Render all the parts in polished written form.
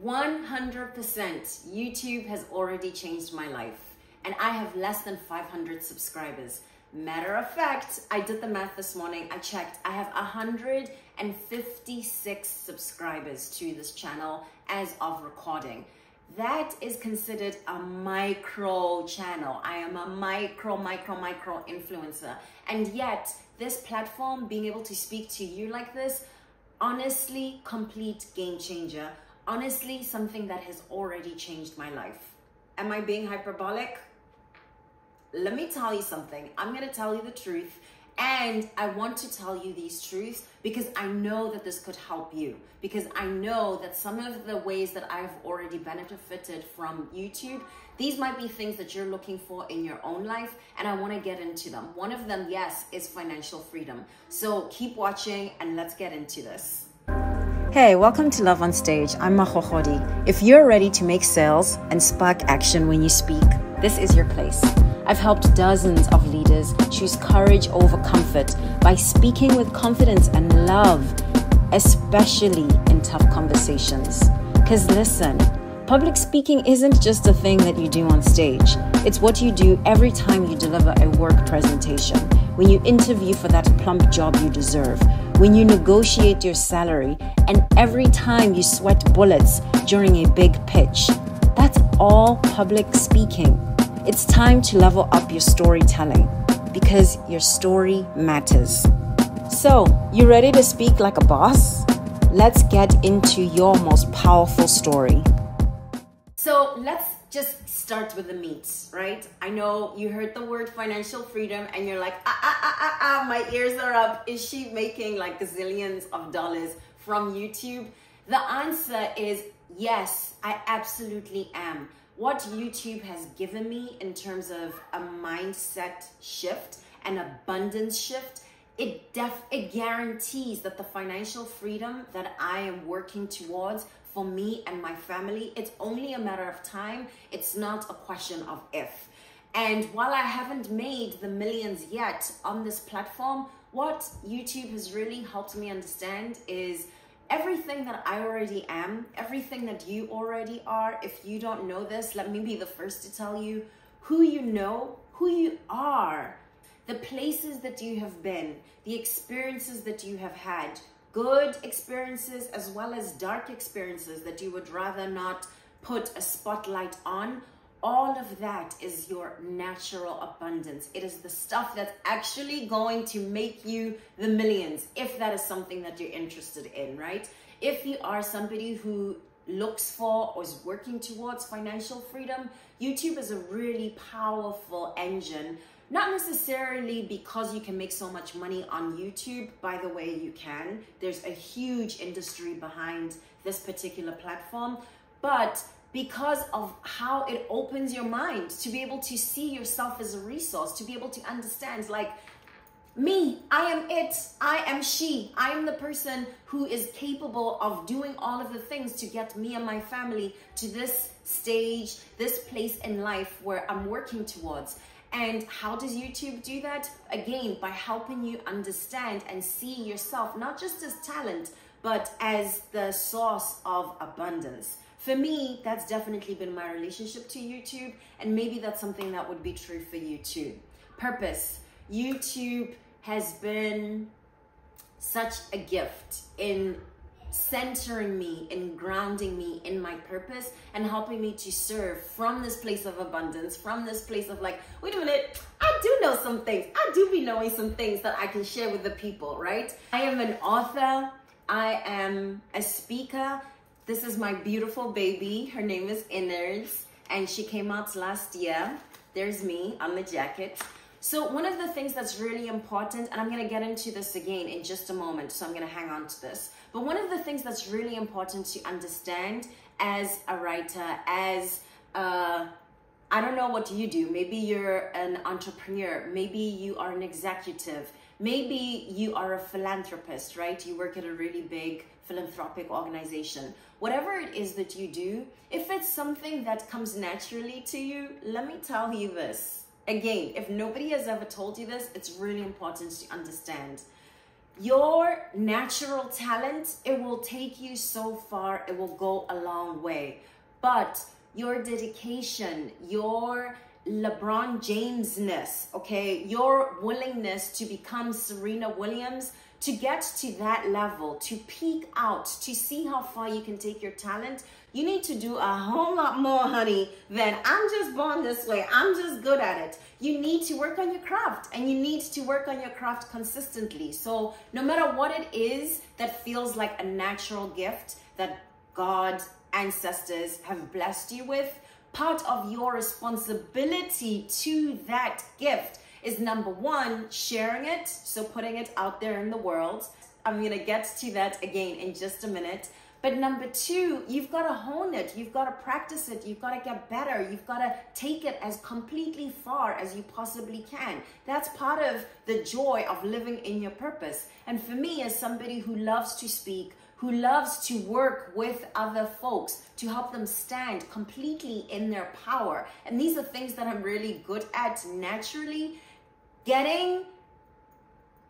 100% YouTube has already changed my life, and I have less than 500 subscribers. Matter of fact, I did the math this morning. I checked. I have 156 subscribers to this channel as of recording. That is considered a micro channel. I am a micro influencer. And yet, this platform, being able to speak to you like this, honestly, complete game changer. Honestly, something that has already changed my life. Am I being hyperbolic? Let me tell you something. I'm going to tell you the truth. And I want to tell you these truths because I know that this could help you. Because I know that some of the ways that I've already benefited from YouTube, these might be things that you're looking for in your own life, and I want to get into them. One of them, yes, is financial freedom. So keep watching and let's get into this. Hey, welcome to Love on Stage. I'm Mahohodi. If you're ready to make sales and spark action when you speak, this is your place. I've helped dozens of leaders choose courage over comfort by speaking with confidence and love, especially in tough conversations. Because listen, public speaking isn't just a thing that you do on stage. It's what you do every time you deliver a work presentation, when you interview for that plump job you deserve, when you negotiate your salary, and every time you sweat bullets during a big pitch. That's all public speaking. It's time to level up your storytelling because your story matters. So, you ready to speak like a boss? Let's get into your most powerful story. So let's just start with the meat, right? I know you heard the word financial freedom and you're like, my ears are up. Is she making like gazillions of dollars from YouTube? The answer is yes, I absolutely am. What YouTube has given me in terms of a mindset shift, an abundance shift, it guarantees that the financial freedom that I am working towards for me and my family, it's only a matter of time. It's not a question of if. And while I haven't made the millions yet on this platform, what YouTube has really helped me understand is everything that I already am, everything that you already are. If you don't know this, let me be the first to tell you who you know, who you are, the places that you have been, the experiences that you have had, good experiences as well as dark experiences that you would rather not put a spotlight on. All of that is your natural abundance. It is the stuff that's actually going to make you the millions, if that is something that you're interested in, right? If you are somebody who looks for or is working towards financial freedom, YouTube is a really powerful engine. Not necessarily because you can make so much money on YouTube. By the way, you can. There's a huge industry behind this particular platform, but because of how it opens your mind to be able to see yourself as a resource, to be able to understand, like, me, I am it, I am she, I am the person who is capable of doing all of the things to get me and my family to this stage, this place in life where I'm working towards. And how does YouTube do that? Again, by helping you understand and see yourself, not just as talent, but as the source of abundance. For me, that's definitely been my relationship to YouTube, and maybe that's something that would be true for you too. Purpose. YouTube has been such a gift in centering me, in grounding me in my purpose, and helping me to serve from this place of abundance, from this place of like, wait a minute, I do know some things. I do be knowing some things that I can share with the people, right? I am an author. I am a speaker. This is my beautiful baby. Her name is Innards, and she came out last year. There's me on the jacket. So one of the things that's really important, and I'm going to get into this again in just a moment, so I'm going to hang on to this. But one of the things that's really important to understand as a writer, as I don't know what you do. Maybe you're an entrepreneur. Maybe you are an executive. Maybe you are a philanthropist, right? You work at a really big philanthropic organization. Whatever it is that you do, if it's something that comes naturally to you, let me tell you this. Again, if nobody has ever told you this, it's really important to understand. Your natural talent, it will take you so far, it will go a long way. But your dedication, your LeBron James-ness, okay, your willingness to become Serena Williams, to get to that level, to peak out, to see how far you can take your talent, you need to do a whole lot more, honey, than I'm just born this way, I'm just good at it. You need to work on your craft, and you need to work on your craft consistently. So no matter what it is that feels like a natural gift that God, ancestors have blessed you with, part of your responsibility to that gift is, number one, sharing it, so putting it out there in the world. I'm gonna get to that again in just a minute. But number two, you've got to hone it, you've got to practice it, you've got to get better, you've got to take it as completely far as you possibly can. That's part of the joy of living in your purpose. And for me, as somebody who loves to speak, who loves to work with other folks to help them stand completely in their power, and these are things that I'm really good at naturally, getting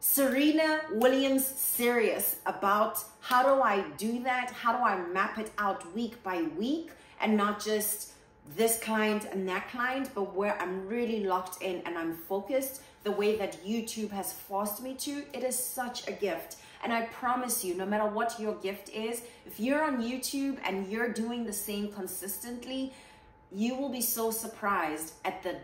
Serena Williams serious about how do I do that? How do I map it out week by week, and not just this client and that client, but where I'm really locked in and I'm focused the way that YouTube has forced me to. It is such a gift. And I promise you, no matter what your gift is, if you're on YouTube and you're doing the same consistently, you will be so surprised at the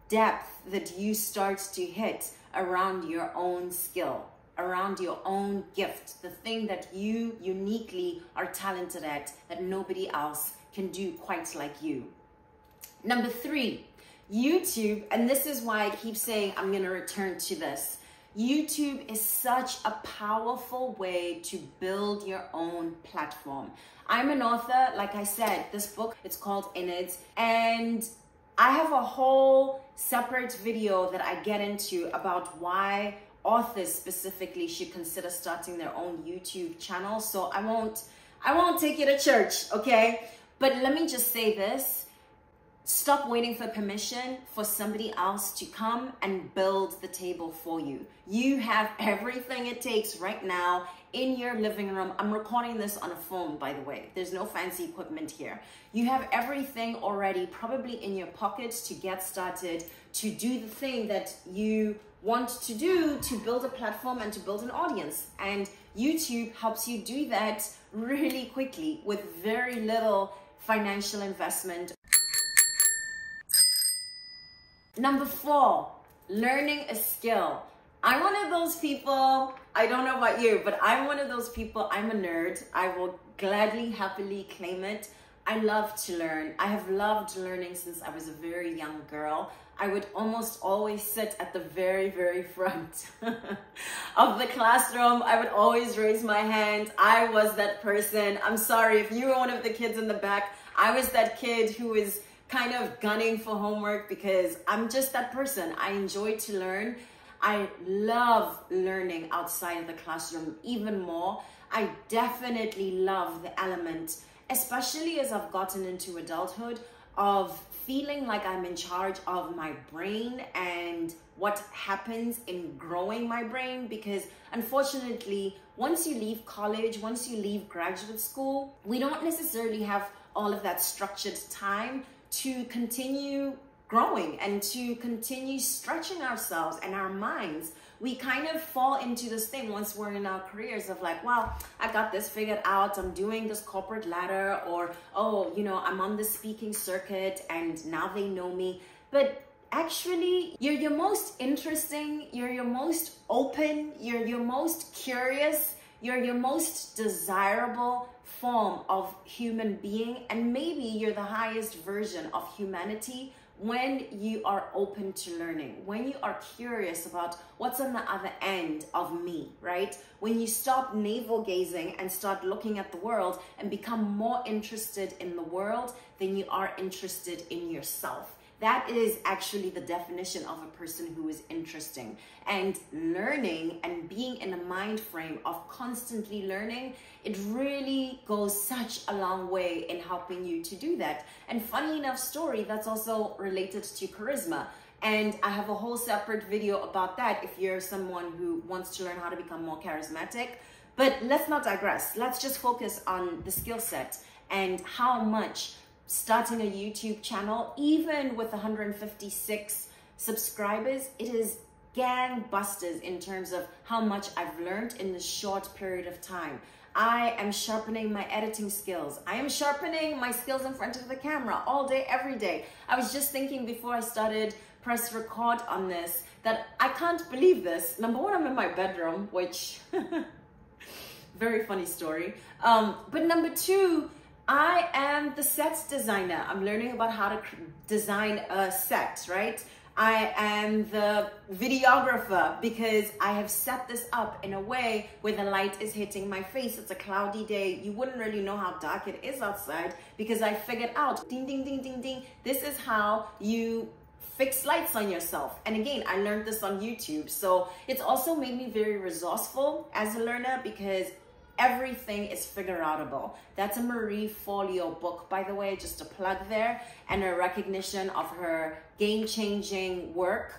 depth that you start to hit around your own skill, around your own gift, the thing that you uniquely are talented at that nobody else can do quite like you. Number three, YouTube, and this is why I keep saying I'm going to return to this. YouTube is such a powerful way to build your own platform. I'm an author, like I said, this book, it's called In It, and I have a whole separate video that I get into about why authors specifically should consider starting their own YouTube channel. So I won't take you to church, okay? But let me just say this. Stop waiting for permission for somebody else to come and build the table for you. You have everything it takes right now in your living room. I'm recording this on a phone, by the way. There's no fancy equipment here. You have everything already probably in your pockets to get started, to do the thing that you want to do, to build a platform and to build an audience. And YouTube helps you do that really quickly with very little financial investment. Number four, learning a skill. I'm one of those people, I don't know about you, but I'm one of those people, I'm a nerd. I will gladly, happily claim it. I love to learn. I have loved learning since I was a very young girl. I would almost always sit at the very, very front of the classroom. I would always raise my hand. I was that person. I'm sorry if you were one of the kids in the back. I was that kid who was kind of gunning for homework because I'm just that person. I enjoy to learn. I love learning outside of the classroom even more. I definitely love the element, especially as I've gotten into adulthood, of feeling like I'm in charge of my brain and what happens in growing my brain. Because unfortunately, once you leave college, once you leave graduate school, we don't necessarily have all of that structured time to continue growing and to continue stretching ourselves and our minds. We kind of fall into this thing once we're in our careers of like, well, I got this figured out, I'm doing this corporate ladder, or, oh, you know, I'm on the speaking circuit and now they know me. But actually, you're your most interesting, you're your most open, you're your most curious, you're your most desirable form of human being, and maybe you're the highest version of humanity when you are open to learning, when you are curious about what's on the other end of me, right? When you stop navel gazing and start looking at the world and become more interested in the world than you are interested in yourself. That is actually the definition of a person who is interesting. And learning and being in a mind frame of constantly learning, it really goes such a long way in helping you to do that. And funny enough story, that's also related to charisma. And I have a whole separate video about that if you're someone who wants to learn how to become more charismatic. But let's not digress. Let's just focus on the skill set and how much starting a YouTube channel, even with 156 subscribers, it is gangbusters in terms of how much I've learned in this short period of time. I am sharpening my editing skills. I am sharpening my skills in front of the camera all day, every day. I was just thinking before I started press record on this that I can't believe this. Number one, I'm in my bedroom, which very funny story. But number two, I am the sets designer. I'm learning about how to design a set, right? I am the videographer because I have set this up in a way where the light is hitting my face. It's a cloudy day. You wouldn't really know how dark it is outside because I figured out, ding, ding, ding, ding, ding. This is how you fix lights on yourself. And again, I learned this on YouTube. So it's also made me very resourceful as a learner because everything is figure outable. That's a Marie Forleo book, by the way, just a plug there, and a recognition of her game-changing work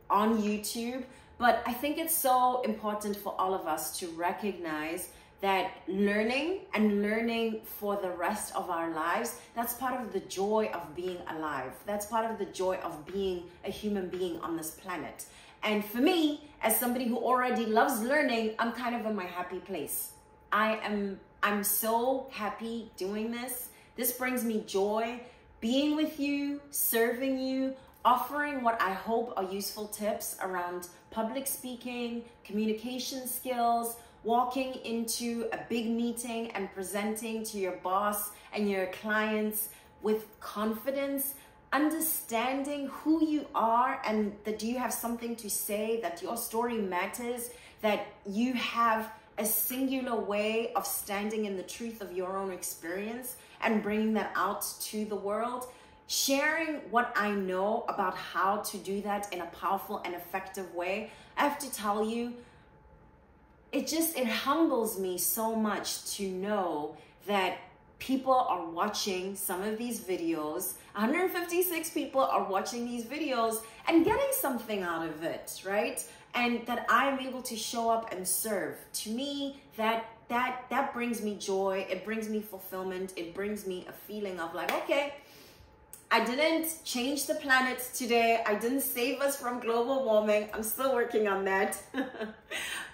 on YouTube. But I think it's so important for all of us to recognize that learning for the rest of our lives, that's part of the joy of being alive. That's part of the joy of being a human being on this planet. And for me, as somebody who already loves learning, I'm kind of in my happy place. I'm so happy doing this. This brings me joy, being with you, serving you, offering what I hope are useful tips around public speaking, communication skills, walking into a big meeting and presenting to your boss and your clients with confidence, understanding who you are and that you have something to say, that your story matters, that you have a singular way of standing in the truth of your own experience and bringing that out to the world. Sharing what I know about how to do that in a powerful and effective way. I have to tell you, it humbles me so much to know that people are watching some of these videos. 156 people are watching these videos and getting something out of it, right? And that I'm able to show up and serve. To me, that brings me joy. It brings me fulfillment. It brings me a feeling of like, okay, I didn't change the planet today. I didn't save us from global warming. I'm still working on that.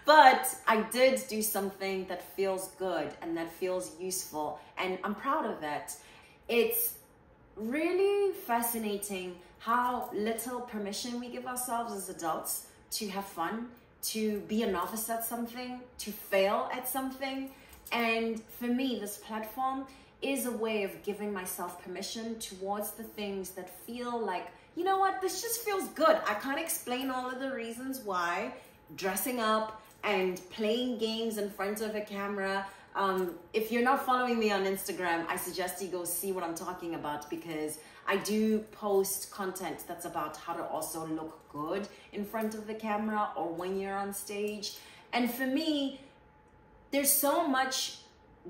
But I did do something that feels good and that feels useful. And I'm proud of that. It's really fascinating how little permission we give ourselves as adults to have fun, to be a novice at something, to fail at something. And for me, this platform is a way of giving myself permission towards the things that feel like, you know what, this just feels good. I can't explain all of the reasons why. Dressing up and playing games in front of a camera. If you're not following me on Instagram, I suggest you go see what I'm talking about because I do post content that's about how to also look good in front of the camera or when you're on stage. And for me, there's so much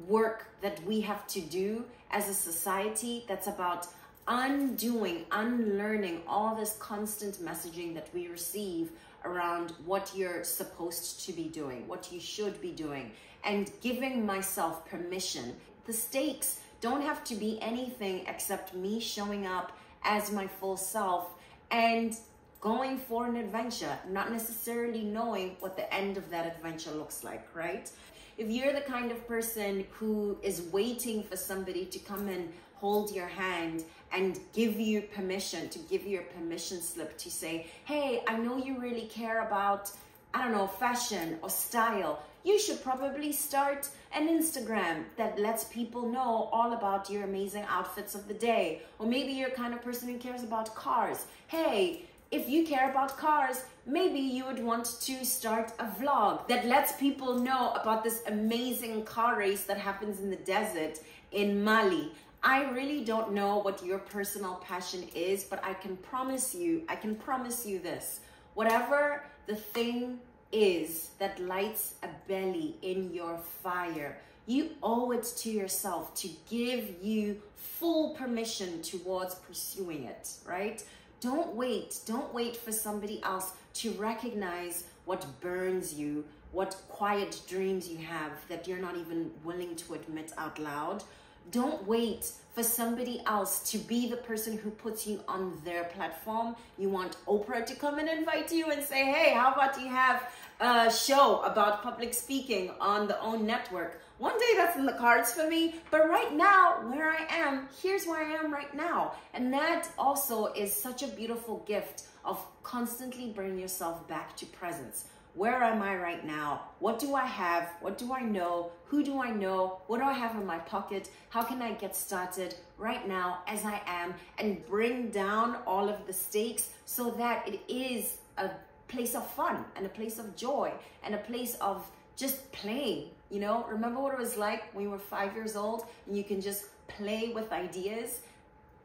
work that we have to do as a society that's about unlearning all this constant messaging that we receive around what you're supposed to be doing, what you should be doing, and giving myself permission. The stakes don't have to be anything except me showing up as my full self and going for an adventure, not necessarily knowing what the end of that adventure looks like, right? If you're the kind of person who is waiting for somebody to come and hold your hand and give you permission, to give you a permission slip to say, hey, I know you really care about, I don't know, fashion or style. You should probably start an Instagram that lets people know all about your amazing outfits of the day. Or maybe you're the kind of person who cares about cars. Hey, if you care about cars, maybe you would want to start a vlog that lets people know about this amazing car race that happens in the desert in Mali. I really don't know what your personal passion is, but I can promise you this. Whatever the thing is that lights a belly in your fire, you owe it to yourself to give you full permission towards pursuing it, right? Don't wait for somebody else to recognize what burns you, what quiet dreams you have that you're not even willing to admit out loud. Don't wait for somebody else to be the person who puts you on their platform. You want Oprah to come and invite you and say, hey, how about you have a show about public speaking on the OWN network? One day that's in the cards for me, but right now, where I am, here's where I am right now. And that also is such a beautiful gift of constantly bringing yourself back to presence. Where am I right now? What do I have? What do I know? Who do I know? What do I have in my pocket? How can I get started right now as I am and bring down all of the stakes so that it is a place of fun and a place of joy and a place of just playing? You know, remember what it was like when you were 5 years old and you can just play with ideas?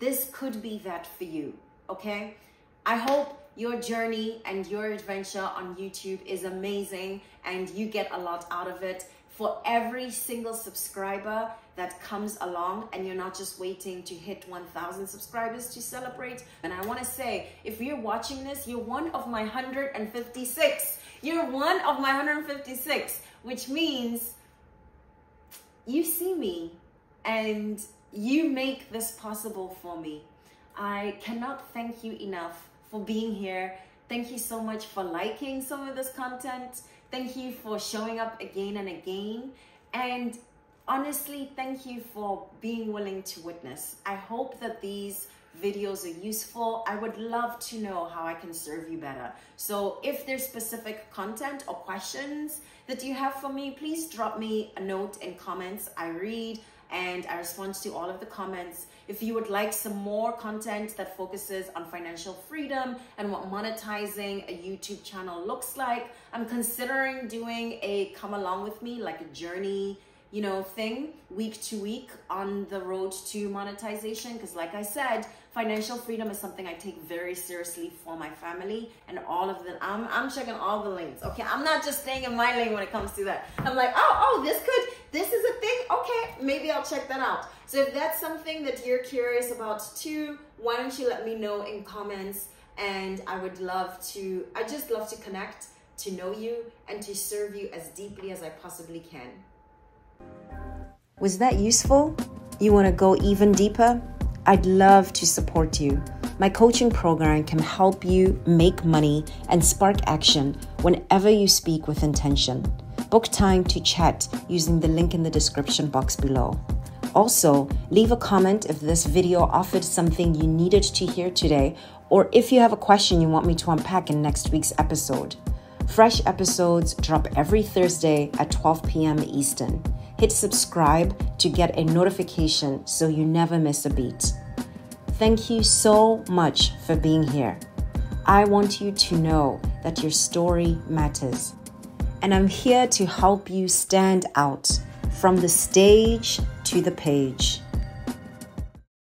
This could be that for you, okay? I hope your journey and your adventure on YouTube is amazing and you get a lot out of it. For every single subscriber that comes along, and you're not just waiting to hit 1,000 subscribers to celebrate. And I want to say, if you're watching this, you're one of my 156. You're one of my 156, which means you see me and you make this possible for me. I cannot thank you enough for being here. Thank you so much for liking some of this content. Thank you for showing up again and again. And honestly, thank you for being willing to witness. I hope that these videos are useful. I would love to know how I can serve you better. So if there's specific content or questions that you have for me, please drop me a note in comments. I read and I respond to all of the comments. If you would like some more content that focuses on financial freedom and what monetizing a YouTube channel looks like, I'm considering doing a come along with me, like a journey, you know, thing week to week on the road to monetization. Because like I said, financial freedom is something I take very seriously for my family, and all of them, I'm checking all the lanes. Okay, I'm not just staying in my lane when it comes to that. I'm like, oh, this is a thing. Okay, maybe I'll check that out. So if that's something that you're curious about too, why don't you let me know in comments? And I just love to connect, to know you, and to serve you as deeply as I possibly can. Was that useful? You want to go even deeper? I'd love to support you. My coaching program can help you make money and spark action whenever you speak with intention. Book time to chat using the link in the description box below. Also, leave a comment if this video offered something you needed to hear today, or if you have a question you want me to unpack in next week's episode. Fresh episodes drop every Thursday at 12 p.m. Eastern. Hit subscribe to get a notification so you never miss a beat. Thank you so much for being here. I want you to know that your story matters. And I'm here to help you stand out from the stage to the page.